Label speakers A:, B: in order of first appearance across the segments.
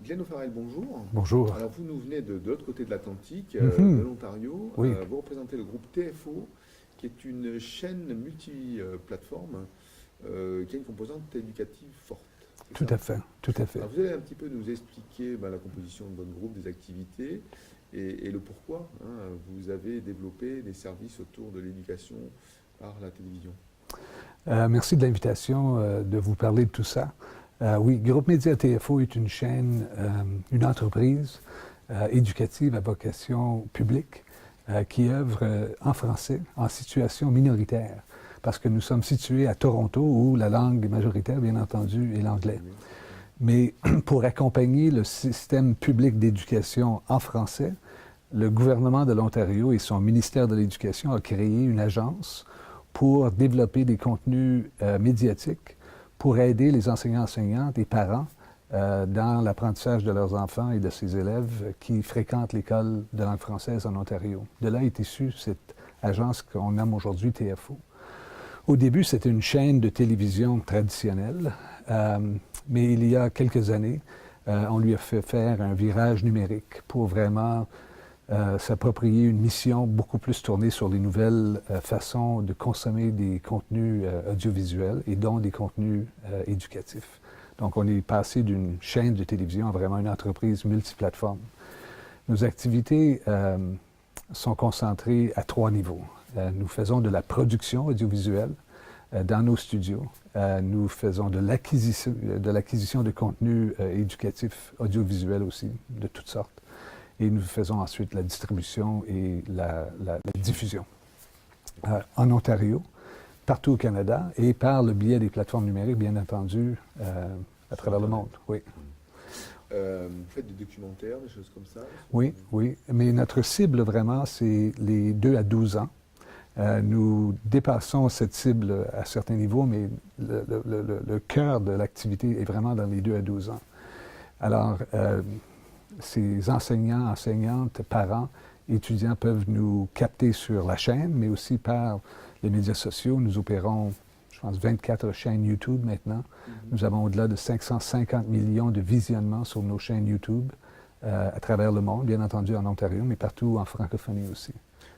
A: Glenn O'Farrell, bonjour.
B: Bonjour.
A: Alors vous nous venez de l'autre côté de l'Atlantique,
B: Mhm.
A: de l'Ontario.
B: Oui,
A: Vous représentez le groupe TFO, qui est une chaîne multi-plateforme qui a une composante éducative forte. C'est
B: tout
A: ça?
B: à fait, tout à fait.
A: Alors vous allez un petit peu nous expliquer la composition de votre groupe, des activités et le pourquoi vous avez développé des services autour de l'éducation par la télévision.
B: Merci de l'invitation de vous parler de tout ça. Oui, Groupe Média TFO est une chaîne, une entreprise éducative à vocation publique qui œuvre en français, en situation minoritaire, parce que nous sommes situés à Toronto où la langue majoritaire, bien entendu, est l'anglais.
A: Oui.
B: Mais pour accompagner le système public d'éducation en français, le gouvernement de l'Ontario et son ministère de l'Éducation a créé une agence pour développer des contenus médiatiques pour aider les enseignants-enseignantes et parents dans l'apprentissage de leurs enfants et de ces élèves qui fréquentent l'école de langue française en Ontario. De là est issue cette agence qu'on nomme aujourd'hui TFO. Au début, c'était une chaîne de télévision traditionnelle, mais il y a quelques années, on lui a fait faire un virage numérique pour vraiment s'approprier une mission beaucoup plus tournée sur les nouvelles façons de consommer des contenus audiovisuels et dont des contenus éducatifs. Donc, on est passé d'une chaîne de télévision à vraiment une entreprise multiplateforme. Nos activités sont concentrées à 3 niveaux. Nous faisons de la production audiovisuelle dans nos studios. Nous faisons de l'acquisition de contenus éducatifs audiovisuels aussi, de toutes sortes. Et nous faisons ensuite la distribution et la diffusion en Ontario, partout au Canada, et par le biais des plateformes numériques, bien entendu, à travers le monde. Oui.
A: Vous faites des documentaires, des choses comme ça?
B: Oui, oui. Mais notre cible, vraiment, c'est les 2 à 12 ans. Nous dépassons cette cible à certains niveaux, mais le cœur de l'activité est vraiment dans les 2 à 12 ans. Alors, ces enseignants, enseignantes, parents, étudiants peuvent nous capter sur la chaîne, mais aussi par les médias sociaux. Nous opérons, je pense, 24 chaînes YouTube maintenant. Nous avons au-delà de 550 millions de visionnements sur nos chaînes YouTube à travers le monde, bien entendu en Ontario, mais partout en francophonie aussi.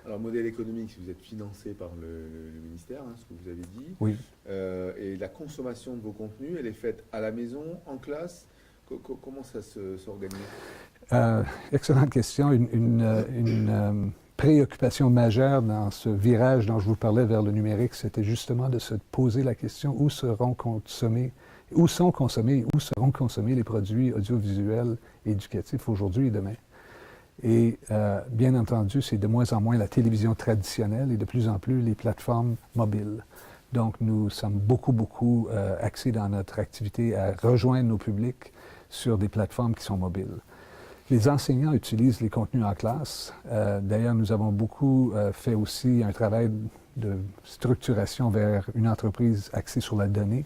A: Alors, modèle économique, si vous êtes financé par le ministère, ce que vous avez dit,
B: Oui.
A: et la consommation de vos contenus, elle est faite à la maison, en classe. Comment ça s'organise?
B: Excellente question. Une préoccupation majeure dans ce virage dont je vous parlais vers le numérique, c'était justement de se poser la question où sont consommés les produits audiovisuels et éducatifs aujourd'hui et demain. Et bien entendu, c'est de moins en moins la télévision traditionnelle et de plus en plus les plateformes mobiles. Donc, nous sommes beaucoup axés dans notre activité à rejoindre nos publics sur des plateformes qui sont mobiles. Les enseignants utilisent les contenus en classe. D'ailleurs, nous avons beaucoup fait aussi un travail de structuration vers une entreprise axée sur la donnée.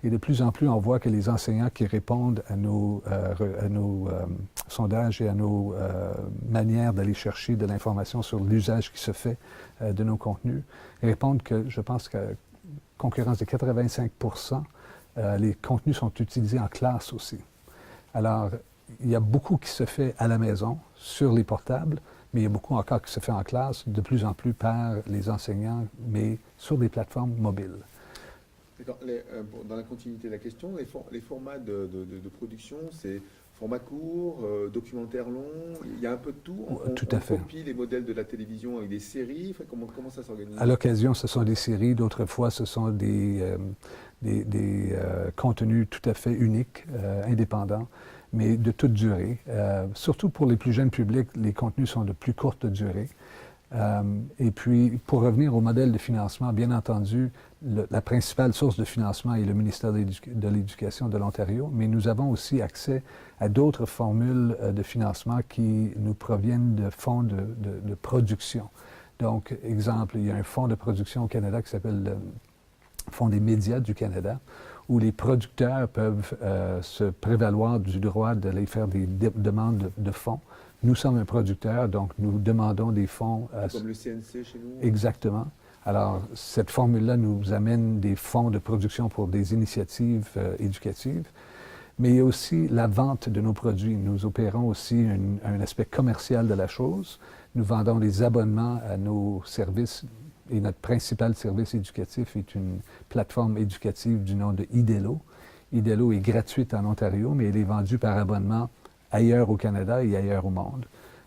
B: Et de plus en plus, on voit que les enseignants qui répondent à nos sondages et à nos manières d'aller chercher de l'information sur l'usage qui se fait de nos contenus répondent que, je pense qu'à concurrence de 85 les contenus sont utilisés en classe aussi. Alors, il y a beaucoup qui se fait à la maison, sur les portables, mais il y a beaucoup encore qui se fait en classe, de plus en plus par les enseignants, mais sur des plateformes mobiles.
A: D'accord. Dans la continuité de la question, les formats de production, c'est format court, documentaire long, il y a un peu de tout.
B: Tout à fait.
A: On copie les modèles de la télévision avec des séries. Enfin, comment ça s'organise?
B: À l'occasion, ce sont des séries, d'autres fois, ce sont des contenus tout à fait uniques, indépendants, mais de toute durée. Surtout pour les plus jeunes publics, les contenus sont de plus courte durée. Et puis, pour revenir au modèle de financement, bien entendu, la principale source de financement est le ministère de l'Éducation de l'Ontario, mais nous avons aussi accès à d'autres formules de financement qui nous proviennent de fonds de production. Donc, exemple, il y a un fonds de production au Canada qui s'appelle le Fonds des médias du Canada, où les producteurs peuvent se prévaloir du droit d'aller faire des demandes de fonds. Nous sommes un producteur, donc nous demandons des fonds.
A: Comme le CNC chez nous?
B: Exactement. Alors, cette formule-là nous amène des fonds de production pour des initiatives éducatives. Mais il y a aussi la vente de nos produits. Nous opérons aussi un aspect commercial de la chose. Nous vendons des abonnements à nos services et notre principal service éducatif est une plateforme éducative du nom de Idelo. Idelo est gratuite en Ontario, mais elle est vendue par abonnement ailleurs au Canada et ailleurs au monde.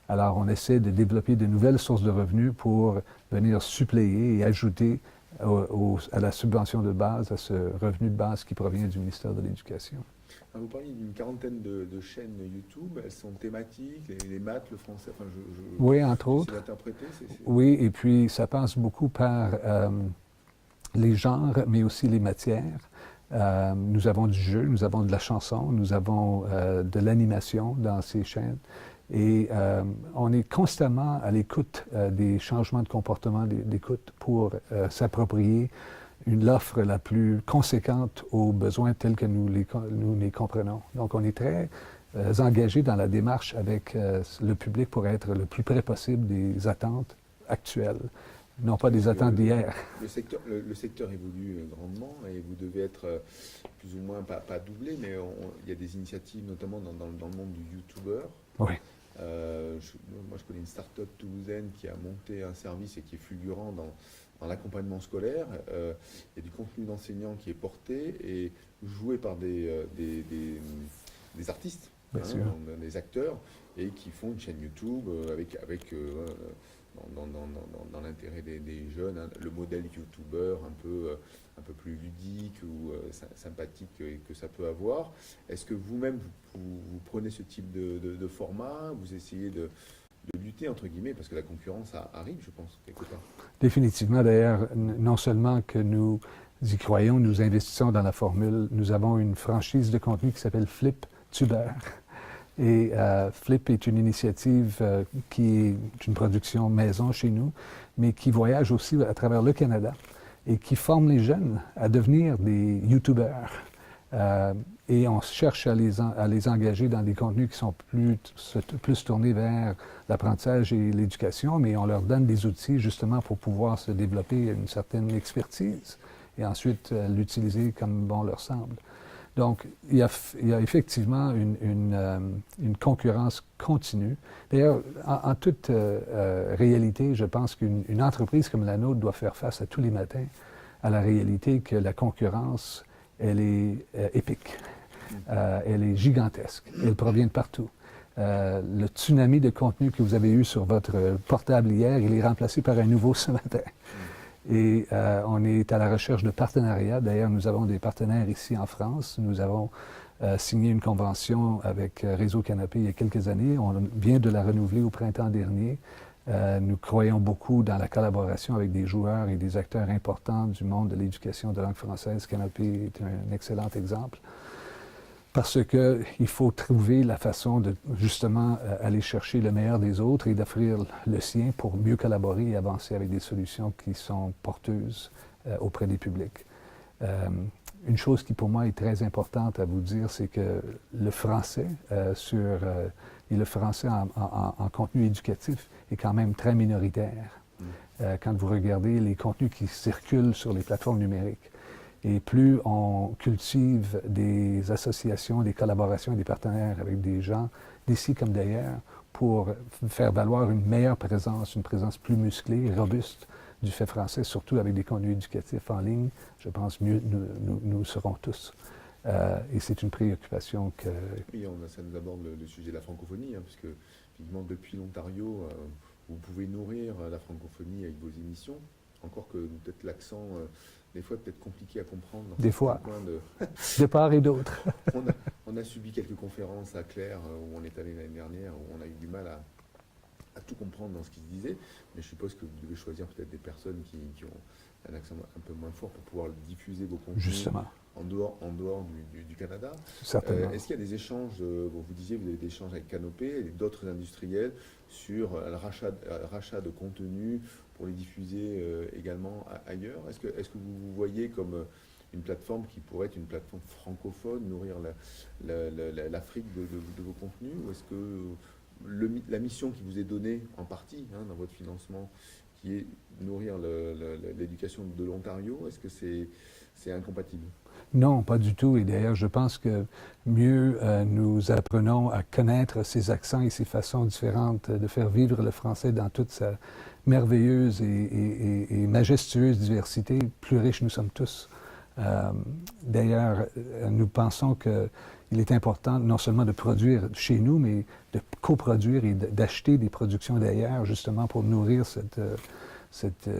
B: Alors, on essaie de développer de nouvelles sources de revenus pour venir suppléer et ajouter à la subvention de base, à ce revenu de base qui provient du ministère de l'Éducation.
A: Vous parlez d'une quarantaine de chaînes YouTube, elles sont thématiques, les maths, le français, enfin
B: oui, entre autres.
A: D'interpréter,
B: Oui, et puis ça passe beaucoup par les genres, mais aussi les matières. Nous avons du jeu, nous avons de la chanson, nous avons de l'animation dans ces chaînes. Et on est constamment à l'écoute des changements de comportement d'écoute pour s'approprier l'offre la plus conséquente aux besoins tels que nous les comprenons. Donc, on est très engagé dans la démarche avec le public pour être le plus près possible des attentes actuelles, non pas des attentes d'hier.
A: Le secteur évolue grandement et vous devez être plus ou moins, pas doublé, mais il y a des initiatives, notamment dans le monde du YouTuber.
B: Oui.
A: Moi, je connais une start-up toulousaine qui a monté un service et qui est fulgurant dans l'accompagnement scolaire. Il y a du contenu d'enseignants qui est porté et joué par des artistes, des acteurs, et qui font une chaîne YouTube dans l'intérêt des jeunes, hein, le modèle YouTuber un peu plus ludique ou sympathique que ça peut avoir. Est-ce que vous-même, vous prenez ce type de format, vous essayez de lutter, entre guillemets, parce que la concurrence arrive, je pense, quelque part.
B: Définitivement, d'ailleurs, non seulement que nous y croyons, nous investissons dans la formule, nous avons une franchise de contenu qui s'appelle FlipTuber. Et Flip est une initiative qui est une production maison chez nous, mais qui voyage aussi à travers le Canada et qui forme les jeunes à devenir des YouTubers. Et on cherche à les engager dans des contenus qui sont plus tournés vers l'apprentissage et l'éducation, mais on leur donne des outils justement pour pouvoir se développer une certaine expertise et ensuite l'utiliser comme bon leur semble. Donc, il y a effectivement une concurrence continue. D'ailleurs, en toute réalité, je pense qu'une entreprise comme la nôtre doit faire face à tous les matins à la réalité que la concurrence, elle est épique, elle est gigantesque, elle provient de partout. Le tsunami de contenu que vous avez eu sur votre portable hier, il est remplacé par un nouveau ce matin. Et on est à la recherche de partenariats. D'ailleurs, nous avons des partenaires ici en France. Nous avons signé une convention avec Réseau Canopé il y a quelques années. On vient de la renouveler au printemps dernier. Nous croyons beaucoup dans la collaboration avec des joueurs et des acteurs importants du monde de l'éducation de langue française. Canopé est un excellent exemple. Parce qu'il faut trouver la façon de justement aller chercher le meilleur des autres et d'offrir le sien pour mieux collaborer et avancer avec des solutions qui sont porteuses auprès des publics. Une chose qui pour moi est très importante à vous dire, c'est que le français et le français en contenu éducatif est quand même très minoritaire. Quand vous regardez les contenus qui circulent sur les plateformes numériques. Et plus on cultive des associations, des collaborations et des partenaires avec des gens d'ici comme d'ailleurs pour faire valoir une meilleure présence, une présence plus musclée, robuste du fait français, surtout avec des contenus éducatifs en ligne, je pense mieux nous serons tous. Et c'est une préoccupation que...
A: Oui, ça nous aborde le sujet de la francophonie, hein, puisque finalement depuis l'Ontario, vous pouvez nourrir la francophonie avec vos émissions, encore que peut-être l'accent... des fois peut-être compliqué à comprendre.
B: Des fois, de part et d'autre.
A: On a subi quelques conférences à Claire où on est allé l'année dernière, où on a eu du mal à tout comprendre dans ce qui se disait, mais je suppose que vous devez choisir peut-être des personnes qui ont un accent un peu moins fort pour pouvoir diffuser vos contenus.
B: Justement.
A: En dehors du Canada.
B: Certainement.
A: Est-ce qu'il y a des échanges, vous disiez, vous avez des échanges avec Canopé et d'autres industriels sur le rachat de contenu pour les diffuser également ailleurs? Est-ce que vous vous voyez comme une plateforme qui pourrait être une plateforme francophone, nourrir l'Afrique de vos contenus? Ou est-ce que la mission qui vous est donnée en partie dans votre financement, qui est nourrir l'éducation de l'Ontario, est-ce que c'est incompatible?
B: Non, pas du tout. Et d'ailleurs, je pense que mieux nous apprenons à connaître ces accents et ces façons différentes de faire vivre le français dans toute sa merveilleuse et majestueuse diversité, plus riches nous sommes tous. D'ailleurs, nous pensons qu'il est important non seulement de produire chez nous, mais de coproduire et d'acheter des productions d'ailleurs, justement pour nourrir cette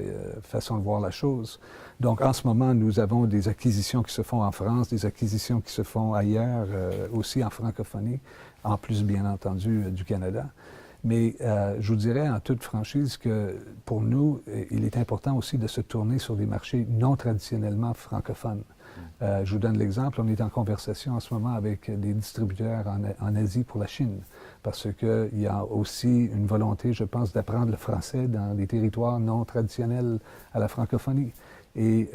B: façon de voir la chose. Donc, en ce moment, nous avons des acquisitions qui se font en France, des acquisitions qui se font ailleurs, aussi en francophonie, en plus, bien entendu, du Canada. Mais je vous dirais en toute franchise que pour nous, il est important aussi de se tourner sur des marchés non traditionnellement francophones. Je vous donne l'exemple, on est en conversation en ce moment avec des distributeurs en Asie pour la Chine, parce qu'il y a aussi une volonté, je pense, d'apprendre le français dans des territoires non traditionnels à la francophonie. Et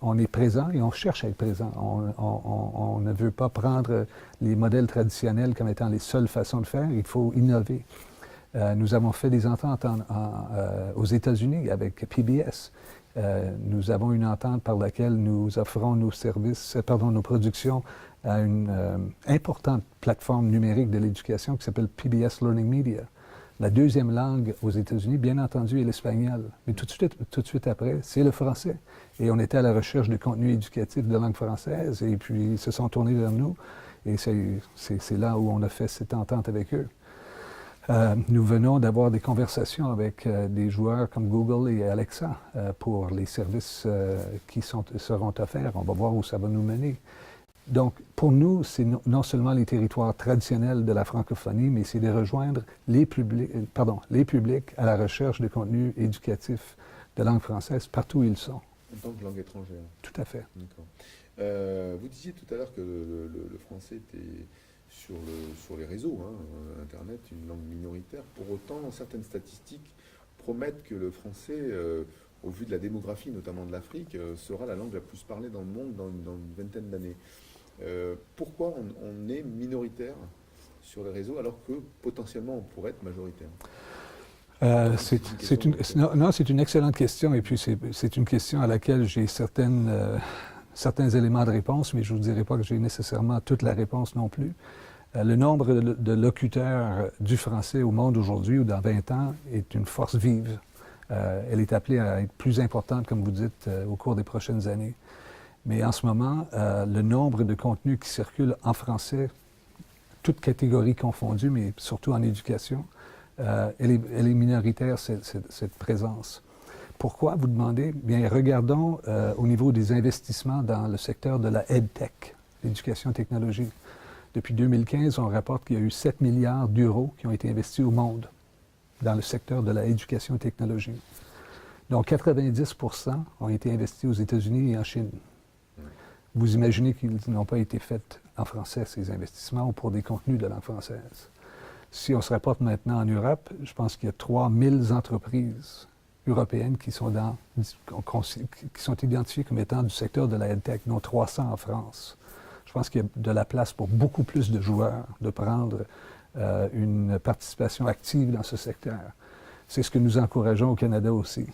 B: on est présent et on cherche à être présent. On ne veut pas prendre les modèles traditionnels comme étant les seules façons de faire, il faut innover. Nous avons fait des ententes aux États-Unis avec PBS. Nous avons une entente par laquelle nous offrons nos services, nos productions à une importante plateforme numérique de l'éducation qui s'appelle PBS Learning Media. La deuxième langue aux États-Unis, bien entendu, est l'espagnol. Mais tout de suite après, c'est le français. Et on était à la recherche de contenu éducatif de langue française et puis ils se sont tournés vers nous. Et c'est là où on a fait cette entente avec eux. Nous venons d'avoir des conversations avec des joueurs comme Google et Alexa pour les services qui seront offerts. On va voir où ça va nous mener. Donc, pour nous, c'est non seulement les territoires traditionnels de la francophonie, mais c'est de rejoindre les publics à la recherche de contenu éducatif de langue française partout où ils sont.
A: En tant que langue étrangère.
B: Tout à fait.
A: D'accord. Vous disiez tout à l'heure que le français était sur les réseaux, Internet, une langue minoritaire. Pour autant, certaines statistiques promettent que le français, au vu de la démographie, notamment de l'Afrique, sera la langue la plus parlée dans le monde dans une vingtaine d'années. Pourquoi on est minoritaire sur les réseaux alors que potentiellement on pourrait être majoritaire?
B: C'est une excellente question et puis c'est une question à laquelle j'ai certains éléments de réponse, mais je ne vous dirai pas que j'ai nécessairement toute la réponse non plus. Le nombre de locuteurs du français au monde aujourd'hui ou dans 20 ans est une force vive. Elle est appelée à être plus importante, comme vous dites, au cours des prochaines années. Mais en ce moment, le nombre de contenus qui circulent en français, toutes catégories confondues, mais surtout en éducation, elle est minoritaire, cette présence. Pourquoi, vous demandez? Bien, regardons au niveau des investissements dans le secteur de la EdTech, l'éducation technologique. Depuis 2015, on rapporte qu'il y a eu 7 milliards d'euros qui ont été investis au monde dans le secteur de l'éducation technologique. Donc, 90 % ont été investis aux États-Unis et en Chine. Vous imaginez qu'ils n'ont pas été faits en français, ces investissements, ou pour des contenus de langue française. Si on se rapporte maintenant en Europe, je pense qu'il y a 3000 entreprises européennes qui sont identifiées comme étant du secteur de la EdTech, dont 300 en France. Je pense qu'il y a de la place pour beaucoup plus de joueurs de prendre une participation active dans ce secteur. C'est ce que nous encourageons au Canada aussi.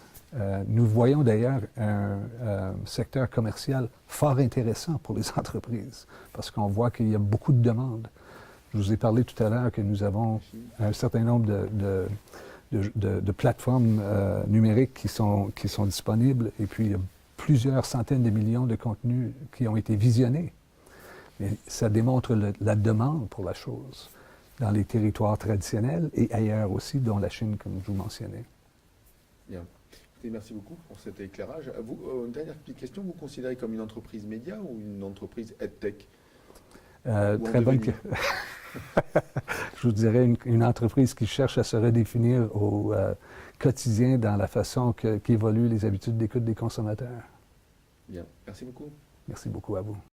B: Nous voyons d'ailleurs un secteur commercial fort intéressant pour les entreprises, parce qu'on voit qu'il y a beaucoup de demandes. Je vous ai parlé tout à l'heure que nous avons un certain nombre de plateformes numériques qui sont disponibles, et puis il y a plusieurs centaines de millions de contenus qui ont été visionnés. Mais ça démontre la demande pour la chose dans les territoires traditionnels et ailleurs aussi, dont la Chine, comme je vous mentionnais.
A: Bien. Écoutez, merci beaucoup pour cet éclairage. Une dernière petite question, vous considérez comme une entreprise média ou une entreprise EdTech?
B: Très bonne question. Je vous dirais une entreprise qui cherche à se redéfinir au quotidien dans la façon qu'évoluent les habitudes d'écoute des consommateurs.
A: Bien, merci beaucoup.
B: Merci beaucoup à vous.